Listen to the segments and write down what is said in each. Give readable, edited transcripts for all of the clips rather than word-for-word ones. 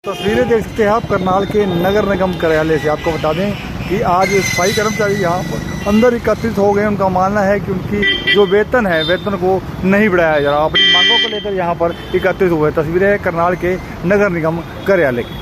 तस्वीरें देख सकते हैं आप करनाल के नगर निगम कार्यालय से। आपको बता दें कि आज सफाई कर्मचारी यहाँ पर अंदर एकत्रित हो गए। उनका मानना है कि उनकी जो वेतन है, वेतन को नहीं बढ़ाया जा रहा। अपनी मांगों को लेकर यहाँ पर एकत्रित हुए। तस्वीरें करनाल के नगर निगम कार्यालय की।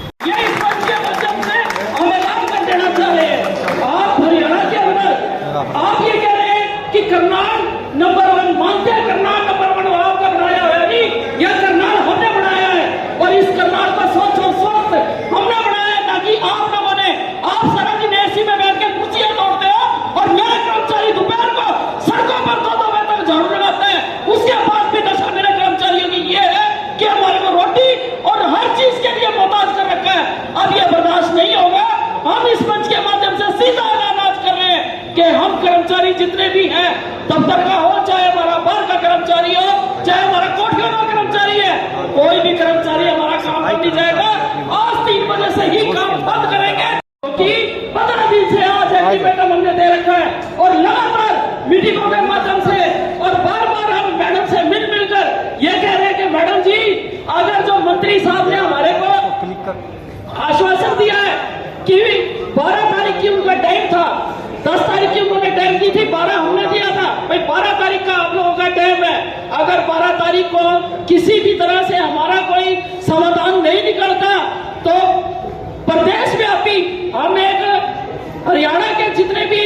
आप ये कह रहे हैं कि करनाल नंबर 1 मानते हैं, करनाल नंबर 1 आपका बनाया है नहीं, यह करनाल हमने बनाया है। और इस करनाल का स्वच्छ और स्वस्थ हमने बनाया है, ताकि आप लोगों ने आप सारा दिन एसी में बैठ के कुर्सियां तोड़ते हो और मेरे कर्मचारी दोपहर को सड़कों पर 2-2 बजे तक झाड़ू लगाते हैं। उसके बाद भी दशा मेरे कर्मचारियों की ये है कि हमारे को रोटी और हर चीज के लिए मोहताज कर रखा है। अब यह बर्दाश्त नहीं होगा। हम इस मंच के माध्यम से सीधा ऐलान कर रहे हैं कि हम कर्मचारी जितने भी हैं, दफ्तर का हो, चाहे हमारा बाहर का कर्मचारी हो, चाहे हमारा कोठियों का कर्मचारी है, कोई भी कर्मचारी हमारा काम नहीं जाएगा। आज 3 बजे से ही काम बंद करेंगे, क्योंकि 15 दिन से आज अल्टीमेटम हमने दे रखा है। और लगातार मीटिंगों के माध्यम से और बार बार हम मैडम से मिलकर ये कह रहे हैं कि मैडम जी, अगर जो मंत्री साहब ने हमारे को आश्वासन दिया है कि 12 तारीख की उनका टाइम था, 10 तारीख की उन्होंने टाइम दी थी, 12 हमने दिया था, भाई 12 तारीख का आप लोगों का टाइम है। अगर 12 तारीख को किसी भी तरह से हमारा कोई समाधान नहीं निकलता तो प्रदेश व्यापी हम एक हरियाणा के जितने भी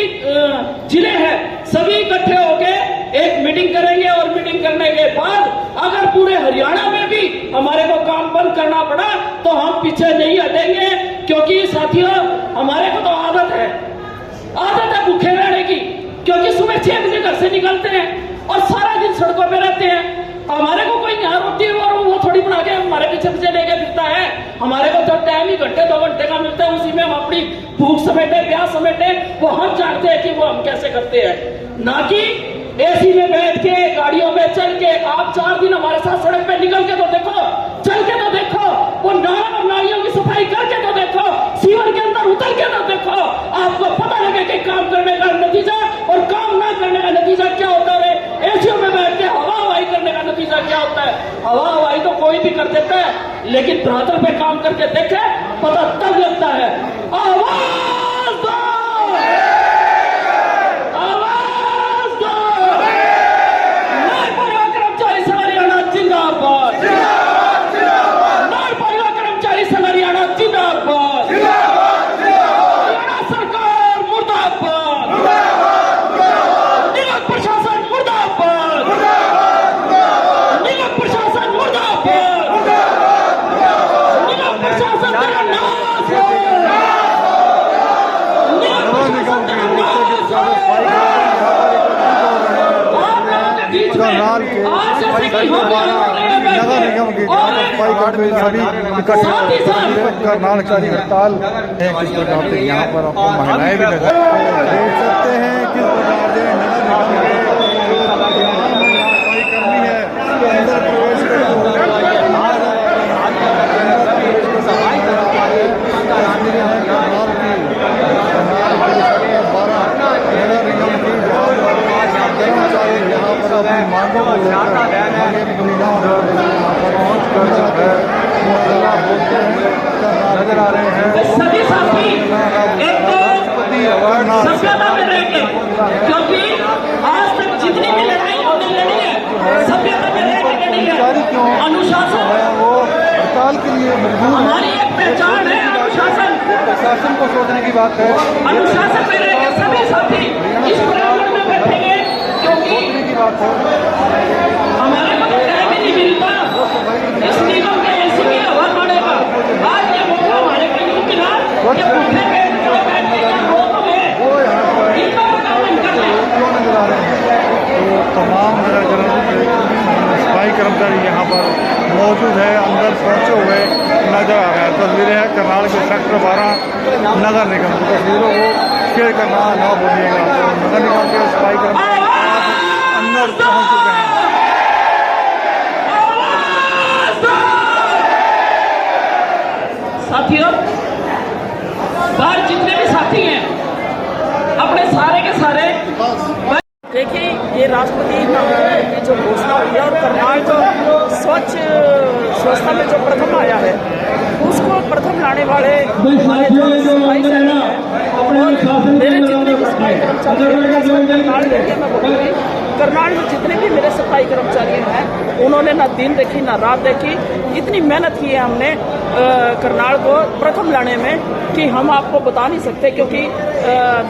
जिले हैं सभी इकट्ठे होकर एक मीटिंग करेंगे। और मीटिंग करने के बाद अगर पूरे हरियाणा में भी हमारे को काम बंद करना पड़ा तो हम पीछे नहीं हटेंगे, क्योंकि साथियों हमारे को तो आदत है भूखे रहने की। क्योंकि सुबह 6 बजे घर से निकलते हैं और सारा दिन सड़कों पे रहते हैं। हमारे को कोई यहाँ रोटी और वो थोड़ी बना के हमारे पीछे लेके फिरता है। हमारे को तो टाइम ही घंटे 2 घंटे का मिलता है, उसी में हम अपनी भूख समेटे, प्यास समेटे, वो हम जानते हैं कि वो हम कैसे करते हैं। ना कि एसी में बैठ के, गाड़ियों में चल के। आप 4 दिन हमारे साथ सड़क पे निकल के तो देखो, चल के तो देखो, वो नालियों की सफाई करके तो देखो, सीवर के अंदर उतर के तो देखो। आपको पता लगे कि काम करने का नतीजा और काम ना करने का नतीजा क्या होता है। एसीओ में बैठ के हवा हवाई करने का नतीजा क्या होता है। हवा हवाई तो कोई भी कर देता है, लेकिन धरातल पे काम करके देखे पता तब लगता है। आवाज दो, आवाज दो। नए परिवार कर्मचारी संघ हरियाणा जिंदाबाद, नए परिवार कर्मचारी संघ हरियाणा जिंदाबाद, हरियाणा सरकार मुर्दाबाद, निगम प्रशासन मुर्दाबाद, निगम प्रशासन मुर्दाबाद, निगम प्रशासन तेरा नाश हो, निगम प्रशासन तेरा नाश हो। करनाल के नगर निगम के सफाई कर्मचारी सभी इकट्ठे करनाल की हड़ताल है। किस प्रकार से यहाँ पर आपको महिलाएं भी नजर देख सकते हैं, किस प्रकार से नगर निगम के सफाई कर्मी है अंदर प्रवेश अपनी मांगों को नजर आ रहे हैं। सभी साथी एक सभ्यता में रहेंगे, क्योंकि आज तक जितनी भी लड़ाई हमने लड़ी है सभ्यता में रहेंगे नहीं है। अनुशासन है वो हड़ताल के लिए मजबूर है। हमारी एक पहचान है अनुशासन। प्रशासन को सोचने की बात है। अनुशासन में रहेंगे सभी साथी, इस प्रांगण में बैठेंगे, क्योंकि हमारे को टाइम ही नहीं मिलता इस निगम के एसी की हवा खाने का। आज ये मौका हमारे को यूं मिला कि भूखे पेट को बैठने का रोक है, इनका काम नहीं करना। नजर आ रहे हैं तो तमाम सफाई कर्मचारी यहाँ पर मौजूद है, अंदर पहुँचे हुए नजर आ रहे हैं। तस्वीरें हैं करनाल के सेक्टर 12 नगर निगम की। तस्वीरों को शेयर करना ना भूलिएगा। नगर निगम के सफाई कर्मचारी अंदर पहुँच चुके हैं। साथियों, बाहर जितने भी साथी हैं अपने सारे के सारे देखिए, ये राष्ट्रपति की जो घोषणा हुई है और करनाल जो स्वच्छता में जो प्रथम आया है उसको आने वाले हमारे जो सफाई सैनिक हैं और मेरे जितने भी सफाई कर्मचारी हैं, करनाल में जितने भी मेरे सफाई कर्मचारी हैं उन्होंने ना दिन देखी ना रात देखी। इतनी मेहनत की है हमने करनाल को प्रथम लाने में कि हम आपको बता नहीं सकते, क्योंकि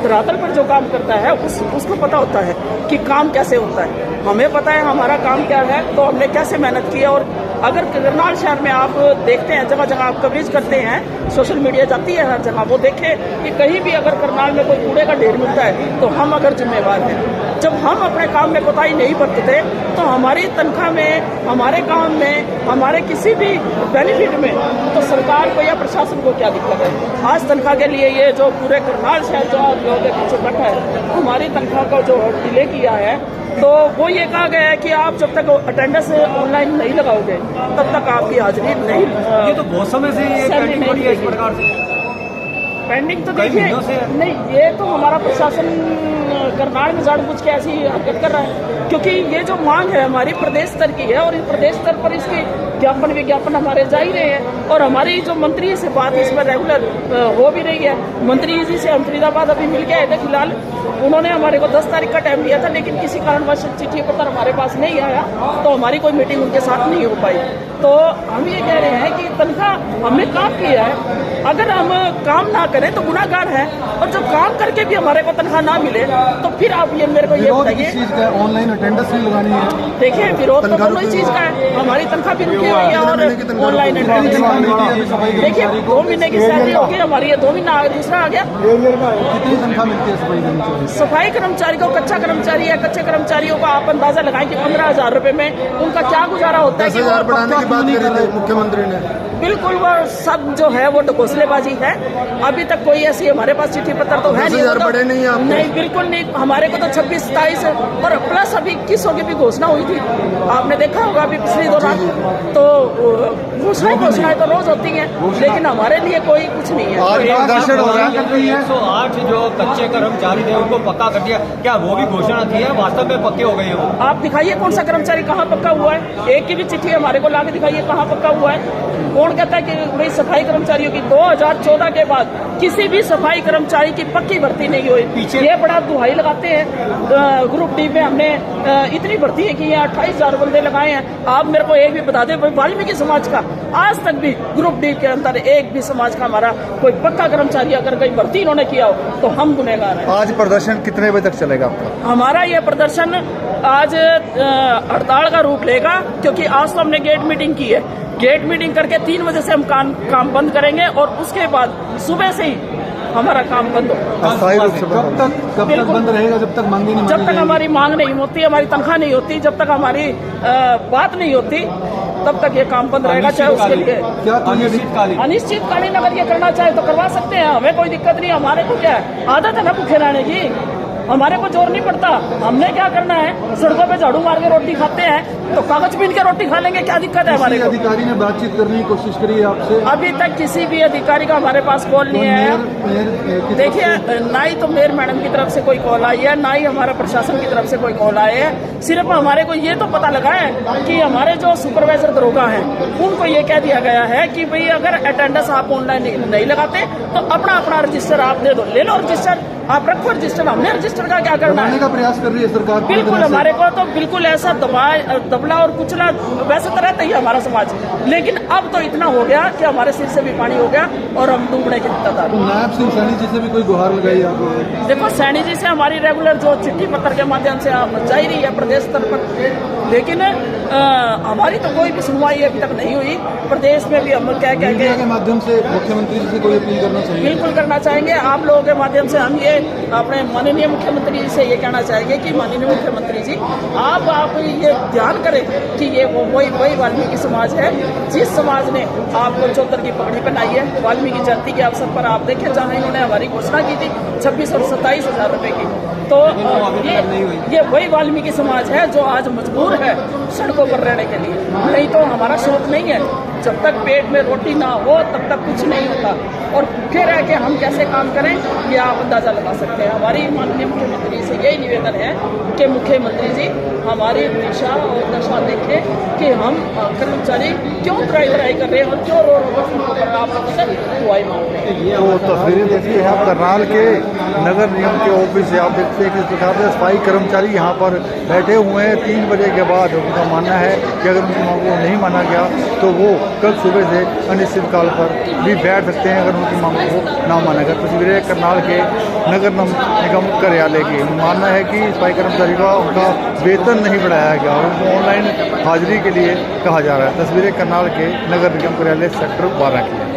धरातल पर जो काम करता है उसको पता होता है कि काम कैसे होता है। हमें पता है हमारा काम क्या है, तो हमने कैसे मेहनत की है। और अगर करनाल शहर में आप देखते हैं, जगह जगह आप कवरेज करते हैं, सोशल मीडिया जाती है हर जगह, वो देखें कि कहीं भी अगर करनाल में कोई कूड़े का ढेर मिलता है तो हम अगर जिम्मेवार हैं। जब हम अपने काम में कोताही नहीं बरतते तो हमारी तनख्वाह में, हमारे काम में, हमारे किसी भी बेनिफिट में तो सरकार को या प्रशासन को क्या दिक्कत है। आज तनख्वाह के लिए ये जो पूरे करनाल शहर जो पीछे बैठा है, हमारी तनख्वाह को जो डिले किया है, तो वो ये कहा गया है कि आप जब तक अटेंडेंस ऑनलाइन नहीं लगाओगे तब तक आपकी हाजिरी नहीं। ये तो बहुत समय से ये पेंडिंग हो रही है इस प्रकार से। पेंडिंग तो देखिए नहीं, ये तो हमारा प्रशासन करनाल में जानबूझ के ऐसी हरकत कर रहा है, क्योंकि ये जो मांग है हमारी प्रदेश स्तर की है और इस प्रदेश स्तर पर इसकी ज्ञापन विज्ञापन हमारे जा ही रहे हैं। और हमारी जो मंत्री से बात इस पर रेगुलर हो भी रही है। मंत्री जी से हम फरीदाबाद अभी मिल के आए थे, फिलहाल उन्होंने हमारे को 10 तारीख का टाइम दिया था, लेकिन किसी कारणवश चिट्ठी पत्र हमारे पास नहीं आया, तो हमारी कोई मीटिंग उनके साथ नहीं हो पाई। तो हम ये कह रहे हैं कि तनख्वाह हमने काम किया है, अगर हम काम ना करें तो गुनाहगार है, और जब काम करके भी हमारे को तनख्वाह ना मिले तो फिर आप ये मेरे को ये बताइए। ऑनलाइन अटेंडेंस भी लगानी है। देखिए विरोध तो दोनों ही चीज का है, हमारी तनख्वाह भी रुकी हुई है और ऑनलाइन अटेंडेंस। देखिए 2 महीने की सैलरी होगी हमारी, 2 महीना दूसरा आ गया। कितनी तनख्वाह मिलती है सफाई कर्मचारी? सफाई कर्मचारी को, कच्चा कर्मचारी है, कच्चे कर्मचारियों का आप अंदाजा लगाएं कि 15,000 रुपए में उनका क्या गुजारा होता है। 10,000 बढ़ाने की बात करी थी मुख्यमंत्री ने। बिल्कुल वो सब जो है वो ढकोसलेबाजी है। अभी तक कोई ऐसी हमारे पास चिट्ठी पत्र तो है नहीं। 10,000 बढ़े नहीं आपको? नहीं, बिल्कुल नहीं। हमारे को तो 26, 27 और प्लस अभी 21 की भी घोषणा हुई थी, आपने देखा होगा अभी पिछले दौरान। तो घोषणाएं तो रोज होती हैं, लेकिन हमारे लिए कोई कुछ नहीं है। आज प्रदर्शन हो रहा है। 108 जो कच्चे कर्मचारी थे उनको पक्का कर दिया, क्या वो भी घोषणा की है? वास्तव में पक्के हो गए हो? आप दिखाइए कौन सा कर्मचारी कहाँ पक्का हुआ है। एक की भी चिट्ठी हमारे को लाके दिखाइए कहाँ पक्का हुआ है। कौन कहता है कि भाई सफाई कर्मचारियों की 2014 के बाद किसी भी सफाई कर्मचारी की पक्की भर्ती नहीं हुई। पीछे ये बड़ा दुहाई लगाते हैं। ग्रुप डी में हमने इतनी भर्ती है कि 28,000 बंदे लगाए हैं। आप मेरे को एक भी बता दें, वाल्मीकि समाज का आज तक भी ग्रुप डी के अंदर एक भी समाज का हमारा कोई पक्का कर्मचारी अगर कोई भर्ती इन्होंने किया हो तो हम गुनहगार हैं। आज प्रदर्शन कितने बजे तक चलेगा आपका? हमारा ये प्रदर्शन आज हड़ताल का रूप लेगा, क्योंकि आज तो हमने गेट मीटिंग की है। गेट मीटिंग करके 3 बजे से हम काम बंद करेंगे और उसके बाद सुबह से ही हमारा काम बंद होगा। अस्थायी रूप से कब तक बंद रहेगा? जब तक मांगी नहीं, जब तक हमारी मांग नहीं होती, हमारी तनख्वाह नहीं होती, जब तक हमारी बात नहीं होती, तब तक ये काम बंद रहेगा। चाहे उसके लिए क्या अनिश्चितकालीन अगर ये करना चाहे तो करवा सकते हैं, हमें कोई दिक्कत नहीं। हमारे को क्या है, आदत है ना भूखे रहने की, हमारे को जोर नहीं पड़ता। हमने क्या करना है, सड़कों पे झाड़ू मार के रोटी खाते हैं तो कागज बीन के रोटी खा लेंगे, क्या दिक्कत है हमारे को? अधिकारी ने बातचीत करने की कोशिश करी है आपसे? अभी तक किसी भी अधिकारी का हमारे पास कॉल नहीं है। देखिए ना ही तो मेयर मैडम की तरफ से कोई कॉल आई है, ना ही हमारा प्रशासन की तरफ से कोई कॉल आए है। सिर्फ हमारे को ये तो पता लगा है कि हमारे जो सुपरवाइजर दरोगा हैं उनको ये कह दिया गया है कि भाई अगर अटेंडेंस आप ऑनलाइन नहीं लगाते तो अपना रजिस्टर आप दे दो, ले लो रजिस्टर, आप रखो रजिस्टर। हमने रजिस्टर का क्या करना है? का प्रयास कर रही है सरकार। बिल्कुल हमारे को तो बिल्कुल ऐसा दबला और कुचला वैसे तो रहता ही है हमारा समाज, लेकिन अब तो इतना हो गया कि हमारे सिर से भी पानी हो गया और हम डूबने की कगार। नायब सिंह सैनी जी से भी कोई गुहार लगाई आपको? देखो सैनी जी से हमारी रेगुलर जो चिट्ठी पत्र के माध्यम से जा ही रही है प्रदेश स्तर पर, लेकिन हमारी तो कोई भी सुनवाई अभी तक नहीं हुई। प्रदेश में भी हम क्या मीडिया के माध्यम से मुख्यमंत्री जी से कोई अपील करना चाहिए? बिल्कुल करना चाहेंगे। आप लोगों के माध्यम से हम ये अपने माननीय मुख्यमंत्री जी से ये कहना चाहेंगे कि माननीय मुख्यमंत्री जी आप ये ध्यान करें कि ये वही वाल्मीकि समाज है जिस समाज ने आपको चौधर की पगड़ी पहनाई है। वाल्मीकि जयंती के अवसर पर आप देखें जहाँ इन्होंने हमारी घोषणा की थी 26 और 27 हज़ार रुपए की, तो ये वही वाल्मीकि समाज है जो आज मजबूर है सड़कों पर रहने के लिए, नहीं तो हमारा शौक नहीं है। जब तक पेट में रोटी ना हो तब तक कुछ नहीं होता, और भूखे रह के हम कैसे काम करें ये आप अंदाज़ा लगा सकते हैं। हमारी माननीय मुख्यमंत्री से यही निवेदन है कि मुख्यमंत्री जी हमारी दिशा और दशा देखें कि हम कर्मचारी क्यों त्राही कर रहे हैं और क्यों रोड पर आप लोगों से दुआई मांग रहे हैं। तो तस्वीरें देखिए आप करनाल के नगर निगम के ऑफिस से आप देखते हैं कि इस प्रकार से सफाई कर्मचारी यहाँ पर बैठे हुए हैं। 3 बजे के बाद उनका मानना है कि अगर उनकी मांग को नहीं माना गया तो वो कल सुबह से अनिश्चित काल पर भी बैठ सकते हैं अगर उनकी मांगों को ना माना गया। तस्वीरें करनाल के नगर निगम कार्यालय की। मानना है कि सफाई कर्मचारी का उनका वेतन नहीं बढ़ाया गया और उनको ऑनलाइन हाजिरी के लिए कहा जा रहा है। तस्वीरें करनाल के नगर निगम कार्यालय सेक्टर 12 की।